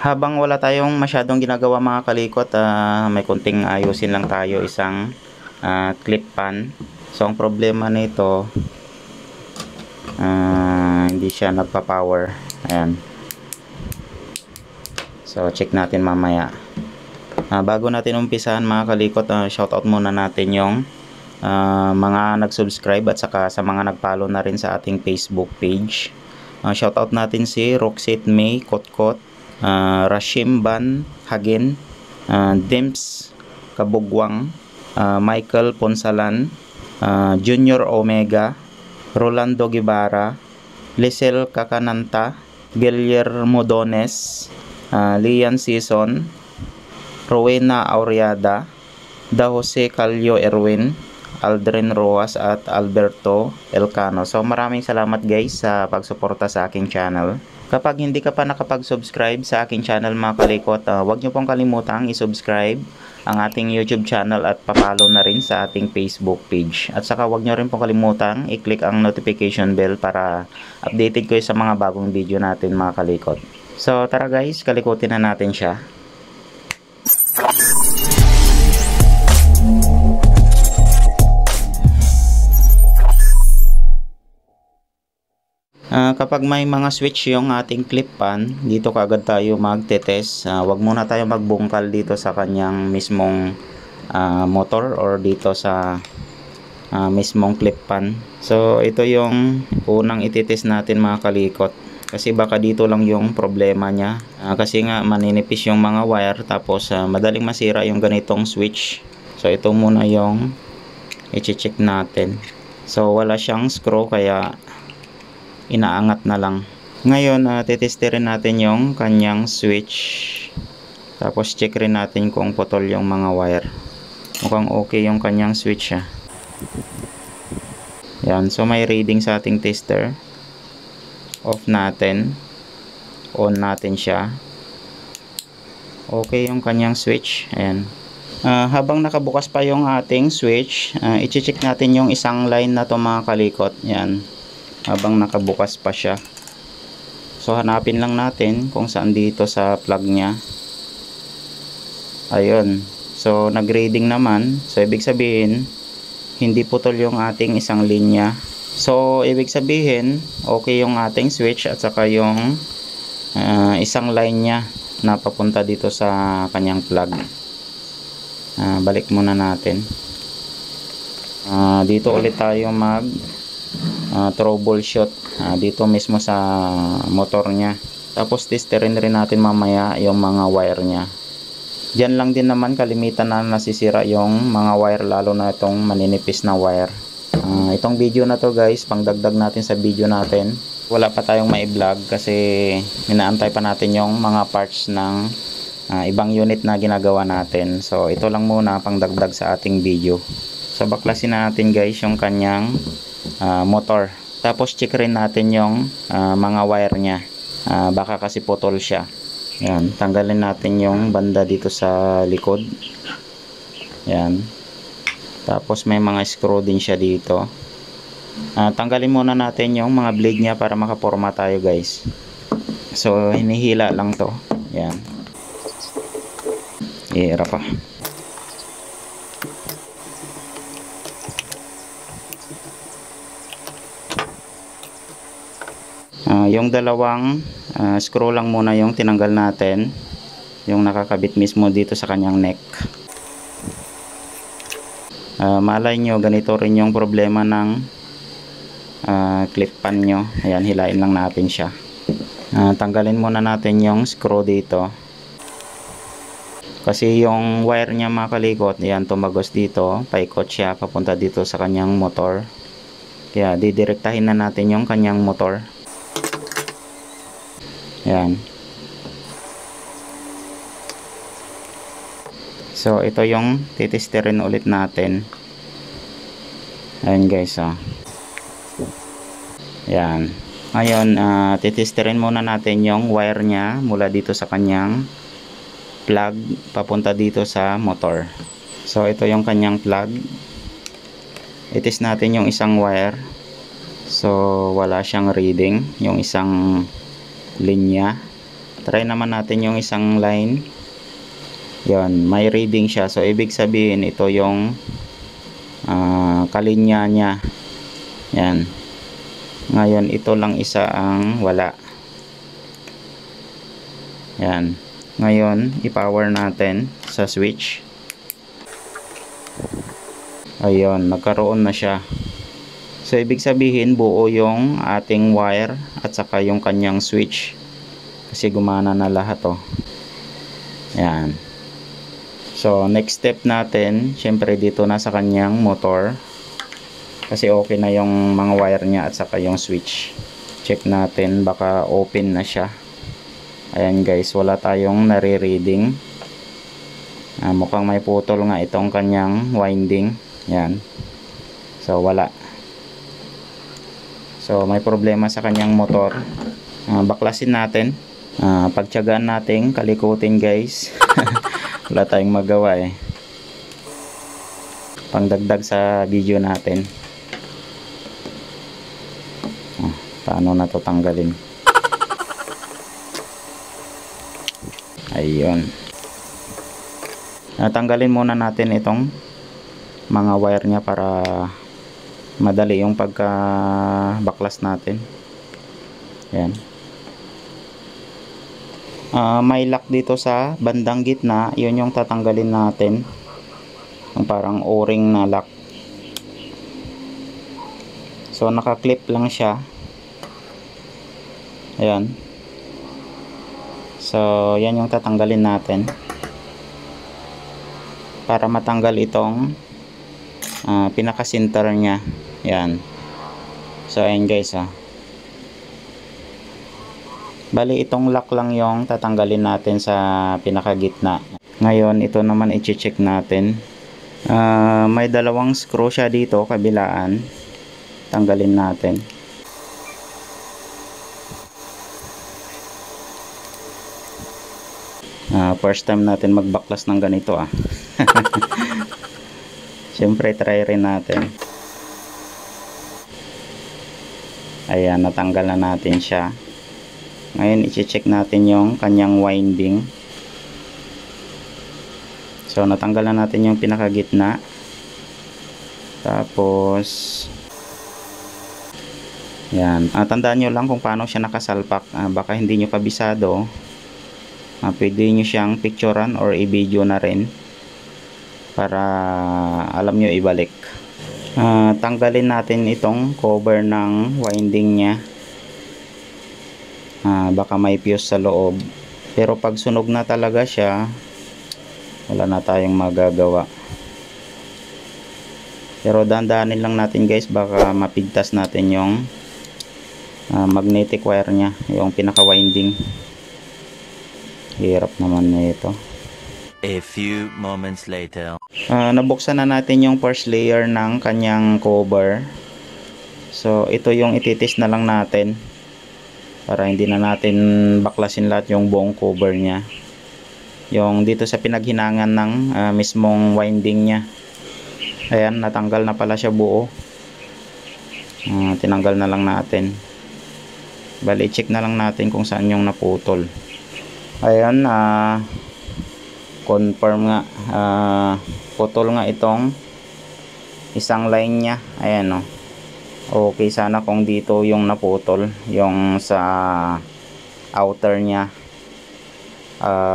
Habang wala tayong masyadong ginagawa mga kalikot, may kunting ayusin lang tayo, isang clip pan. So ang problema nito, hindi siya nagpa-power. Ayan. So check natin mamaya. Bago natin umpisahan mga kalikot, shoutout muna natin yung mga nag-subscribe at saka sa mga nag-follow na rin sa ating Facebook page. Shoutout natin si Roxette May Kotkot, Rashim Ban Hagen, Dimps Kabugwang, Michael Ponsalan, Junior Omega, Rolando Guevara, Lisel Kakananta, Guillermo Dones, Lian Season, Rowena Auriada, Da Jose Calio Erwin, Aldrin Roas at Alberto Elcano. So maraming salamat guys sa pagsuporta sa aking channel. Kapag hindi ka pa nakapag-subscribe sa aking channel mga kalikot, huwag nyo pong kalimutang i-subscribe ang ating YouTube channel at pa-follow na rin sa ating Facebook page. At saka huwag nyo rin pong kalimutang i-click ang notification bell para updated kayo sa mga bagong video natin mga kalikot. So tara guys, kalikutin na natin siya. Kapag may mga switch yung ating clip pan, dito kaagad tayo magte-test. Wag muna tayo magbungkal dito sa kanyang mismong motor or dito sa mismong clip pan. So ito yung unang ititest natin mga kalikot. Kasi baka dito lang yung problema niya. Kasi nga maninipis yung mga wire, tapos madaling masira yung ganitong switch. So ito muna yung i-check natin. So wala siyang screw kaya inaangat na lang. Ngayon titesterin natin yung kanyang switch, tapos check rin natin kung putol yung mga wire. Mukhang okay yung kanyang switch yan. So may reading sa ating tester. Off natin, on natin siya. Okay yung kanyang switch. Ayan. Habang nakabukas pa yung ating switch, i-check natin yung isang line na to mga kalikot. Yan, habang nakabukas pa siya. So hanapin lang natin kung saan dito sa plug nya. Ayun. So nag-reading naman. So ibig sabihin hindi putol yung ating isang linya. So ibig sabihin okay yung ating switch at saka yung isang line nya na papunta dito sa kanyang plug. Balik muna natin. Dito ulit tayo mag troubleshoot dito mismo sa motor nya. Tapos testerin rin natin mamaya yung mga wire nya. Diyan lang din naman kalimitan na nasisira yung mga wire, lalo na itong maninipis na wire. Itong video na to guys, pangdagdag natin sa video natin. Wala pa tayong mai-vlog kasi inaantay pa natin yung mga parts ng ibang unit na ginagawa natin. So ito lang muna pangdagdag sa ating video. So baklasin natin guys yung kanyang motor. Tapos check rin natin yung mga wire nya. Baka kasi putol siya. Yan, tanggalin natin yung banda dito sa likod. Yan. Tapos may mga screw din siya dito. Tanggalin muna natin yung mga blade nya para makaporma tayo guys. So hinihila lang to. Yan. Ihira pa. Yung dalawang screw lang muna yung tinanggal natin, yung nakakabit mismo dito sa kanyang neck. Malay nyo ganito rin yung problema ng clip pan nyo. Ayan, hilain lang natin siya. Tanggalin muna natin yung screw dito kasi yung wire nya mga kalikot, ayan, tumagos dito, paikot siya papunta dito sa kanyang motor. Kaya didirektahin na natin yung kanyang motor. Yan. So ito yung titesterin ulit natin. Ayan guys, yan. Ngayon titesterin muna natin yung wire nya mula dito sa kanyang plug papunta dito sa motor. So ito yung kanyang plug. I-test natin yung isang wire. So wala siyang reading yung isang linya. Try naman natin yung isang line. Yan, may reading siya. So ibig sabihin ito yung kalinya niya. Yan. Ngayon ito lang isa ang wala. Yan. Ngayon i-power natin sa switch. Ayun, nagkaroon na siya. So ibig sabihin buo yung ating wire at saka yung kanyang switch. Kasi gumana na lahat oh. Yan. So next step natin, syempre dito na sa kanyang motor. Kasi okay na yung mga wire niya at saka yung switch. Check natin, baka open na siya. Ayan guys, wala tayong nare-reading. Mukhang may putol nga itong kanyang winding. Yan. So wala. So may problema sa kanyang motor. Baklasin natin. Pagtiyagaan natin kalikutin guys. Wala tayong magawa eh. Pangdagdag sa video natin. Paano na to tanggalin? Ayun. Tanggalin muna natin itong mga wire niya para madali yung pagka-baklas natin. Yan. May lock dito sa bandang gitna. Yun yung tatanggalin natin. Yung parang o-ring na lock. So naka-clip lang siya. Ayan. So yan yung tatanggalin natin. Para matanggal itong pinaka-center niya. Yan. So ayan guys Bali itong lock lang yung tatanggalin natin sa pinaka-gitna. Ngayon ito naman i-check natin. May dalawang screw siya dito kabilaan. Tanggalin natin. First time natin magbaklas ng ganito Siyempre try rin natin. Ayan, natanggal na natin siya. Ngayon i-check natin yung kanyang winding. So natanggal na natin yung pinakagitna. Tapos yan, tandaan nyo lang kung paano siya nakasalpak. Baka hindi nyo kabisado. Pwede nyo siyang picturean or i-video na rin para alam nyo ibalik. Tanggalin natin itong cover ng winding nya. Baka may fuse sa loob, pero pag sunog na talaga siya, wala na tayong magagawa. Pero dandanin lang natin guys, baka mapigtas natin yung magnetic wire nya, yung pinaka winding. Hirap naman na ito. A few moments later. Nabuksan na natin yung first layer ng kanyang cover. So ito yung ititis na lang natin para hindi na natin baklasin lahat yung buong cover nya. Yung dito sa pinaghinangan ng mismong winding nya. Ayan, natanggal na pala siya buo. Tinanggal na lang natin. Bali, check na lang natin kung saan yung naputol. Ayan, confirm nga, putol nga itong isang line nya. Ayan okay, sana kung dito yung naputol, yung sa outer nya,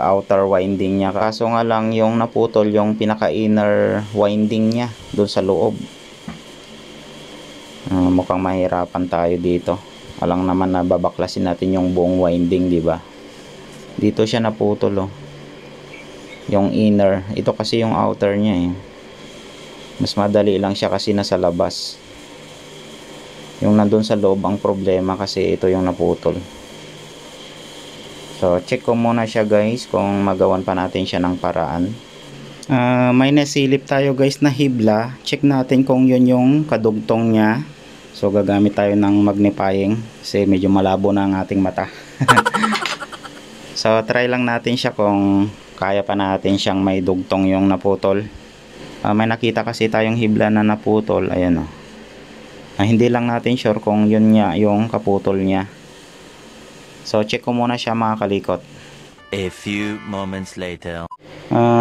outer winding nya. Kaso nga lang yung naputol yung pinaka inner winding nya doon sa loob. Mukhang mahirapan tayo dito. Alang naman na babaklasin natin yung buong winding, di ba? Dito siya naputol yung inner. Ito kasi yung outer nya mas madali lang siya kasi nasa labas. Yung nandun sa loob ang problema kasi ito yung naputol. So check ko muna siya guys kung magawan pa natin siya ng paraan. May nasilip tayo guys na hibla. Check natin kung yun yung kadugtong nya. So gagamit tayo ng magnifying kasi medyo malabo na ang ating mata. So try lang natin siya kung kaya pa natin siyang may dugtong yung naputol. May nakita kasi tayong hibla na naputol. Ayan hindi lang natin sure kung yun niya yung kaputol niya. So check ko muna siya mga kalikot. A few moments later.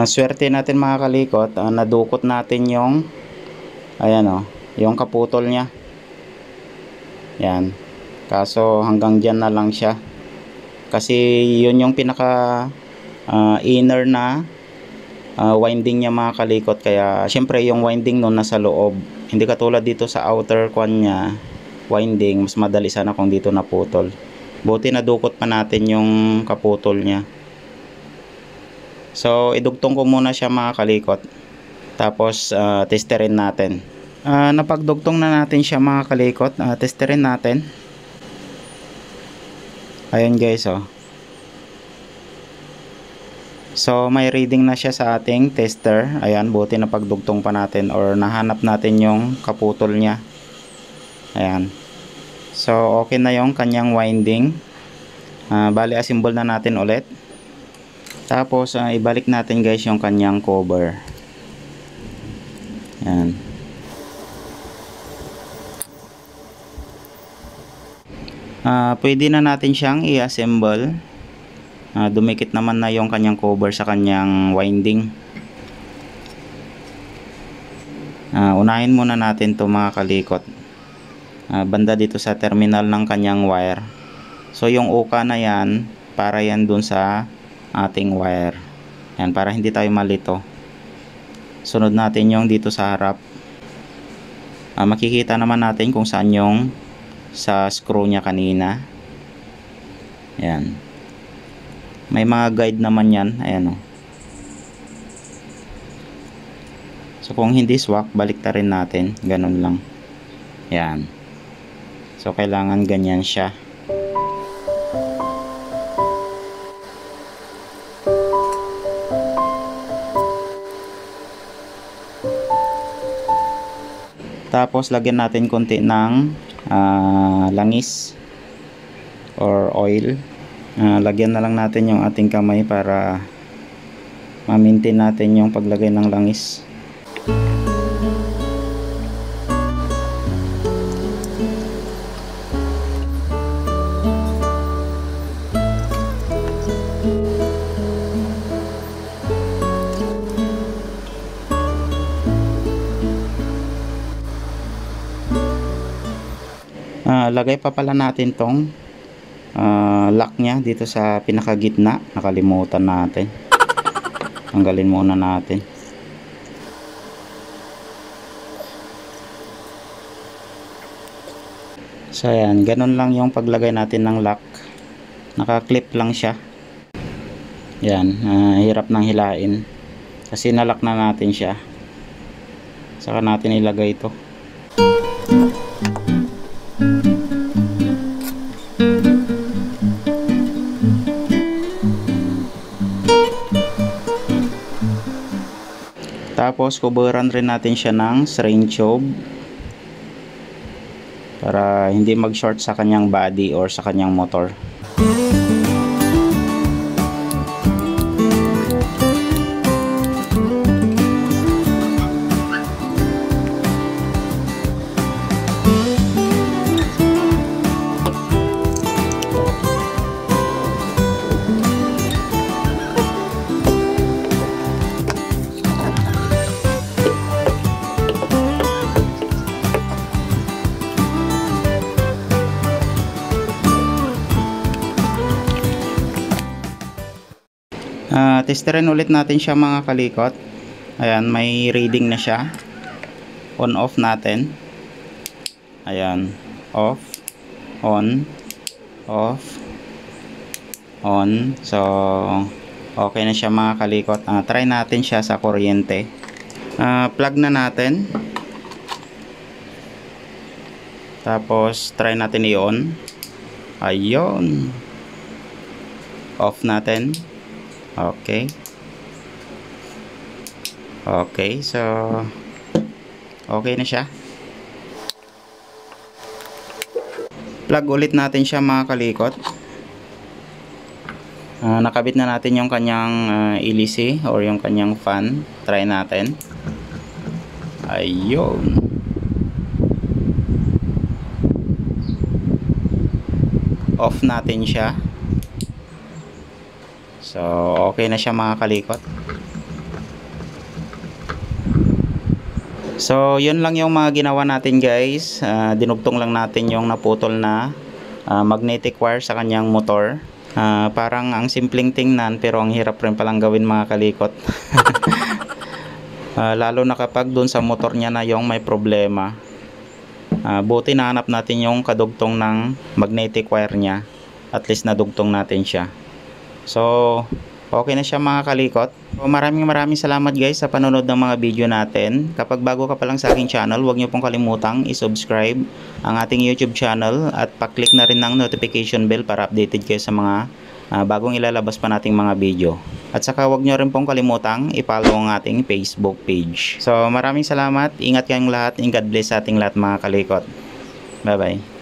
Swerte natin mga kalikot, nadukot natin yung ayan yung kaputol niya. Yan. Kaso hanggang dyan na lang siya. Kasi yun yung pinaka inner na winding niya mga kalikot. Kaya syempre yung winding nun nasa loob. Hindi katulad dito sa outer kwan niya winding. Mas madali sana kung dito naputol. Buti nadukot pa natin yung kaputol niya. So idugtong ko muna siya mga kalikot. Tapos testerin natin. Napagdugtong na natin siya mga kalikot. Testerin natin. Ayun guys So may reading na siya sa ating tester. Ayan, buti na pagdugtong pa natin or nahanap natin yung kaputol niya. Ayan. So okay na yung kanyang winding. Bali assemble na natin ulit. Tapos ibalik natin guys yung kanyang cover. Ayan. Pwede na natin siyang i-assemble. Dumikit naman na yung kanyang cover sa kanyang winding. Unahin muna natin to mga kalikot. Banda dito sa terminal ng kanyang wire. So yung uka na yan, para yan dun sa ating wire. Yan, para hindi tayo malito. Sunod natin yung dito sa harap. Makikita naman natin kung saan yung sa screw niya kanina. Yan. May mga guide naman yan. Ayan So kung hindi swak, balik ta rin natin. Ganun lang. Yan. So kailangan ganyan siya. Tapos lagyan natin konti ng langis or oil. Lagyan na lang natin yung ating kamay para ma-maintain natin yung paglagay ng langis. Lagay pa pala natin tong lock nya dito sa pinakagitna. Nakalimutan natin. Tanggalin muna natin. So ayan, ganun lang yung paglagay natin ng lock. Naka-clip lang siya. Yan, hirap nang hilain. Kasi nalock na natin siya. Saka natin ilagay ito. Tapos kuburan rin natin siya ng syringe tube para hindi mag-short sa kanyang body or sa kanyang motor. Testerin ulit natin siya mga kalikot. Ayan, may reading na siya. On off natin. Ayan, off, on, off, on. So okay na siya mga kalikot. Try natin siya sa kuryente. Plug na natin. Tapos try natin i-on. Ayun. Off natin. Okay. Okay, so okay na siya. Plug ulit natin siya mga kalikot. Nakabit na natin yung kanyang ilisi or yung kanyang fan. Try natin. Ayun. Off natin siya. So okay na siya mga kalikot. So yun lang yung mga ginawa natin guys. Dinugtong lang natin yung naputol na magnetic wire sa kanyang motor. Parang ang simpleng tingnan pero ang hirap rin palang gawin mga kalikot. Lalo na kapag dun sa motor niya na yung may problema. Buti nahanap natin yung kadugtong ng magnetic wire niya. At least nadugtong natin siya. So okay na siya mga kalikot. So, maraming salamat guys sa panonood ng mga video natin. Kapag bago ka pa lang sa aking channel, huwag niyo pong kalimutang i-subscribe ang ating YouTube channel at pa-click na rin ng notification bell para updated kayo sa mga bagong ilalabas pa nating mga video. At saka huwag niyo rin pong kalimutang i-follow ang ating Facebook page. So maraming salamat, ingat kayong lahat, and God bless sa ating lahat mga kalikot. Bye bye.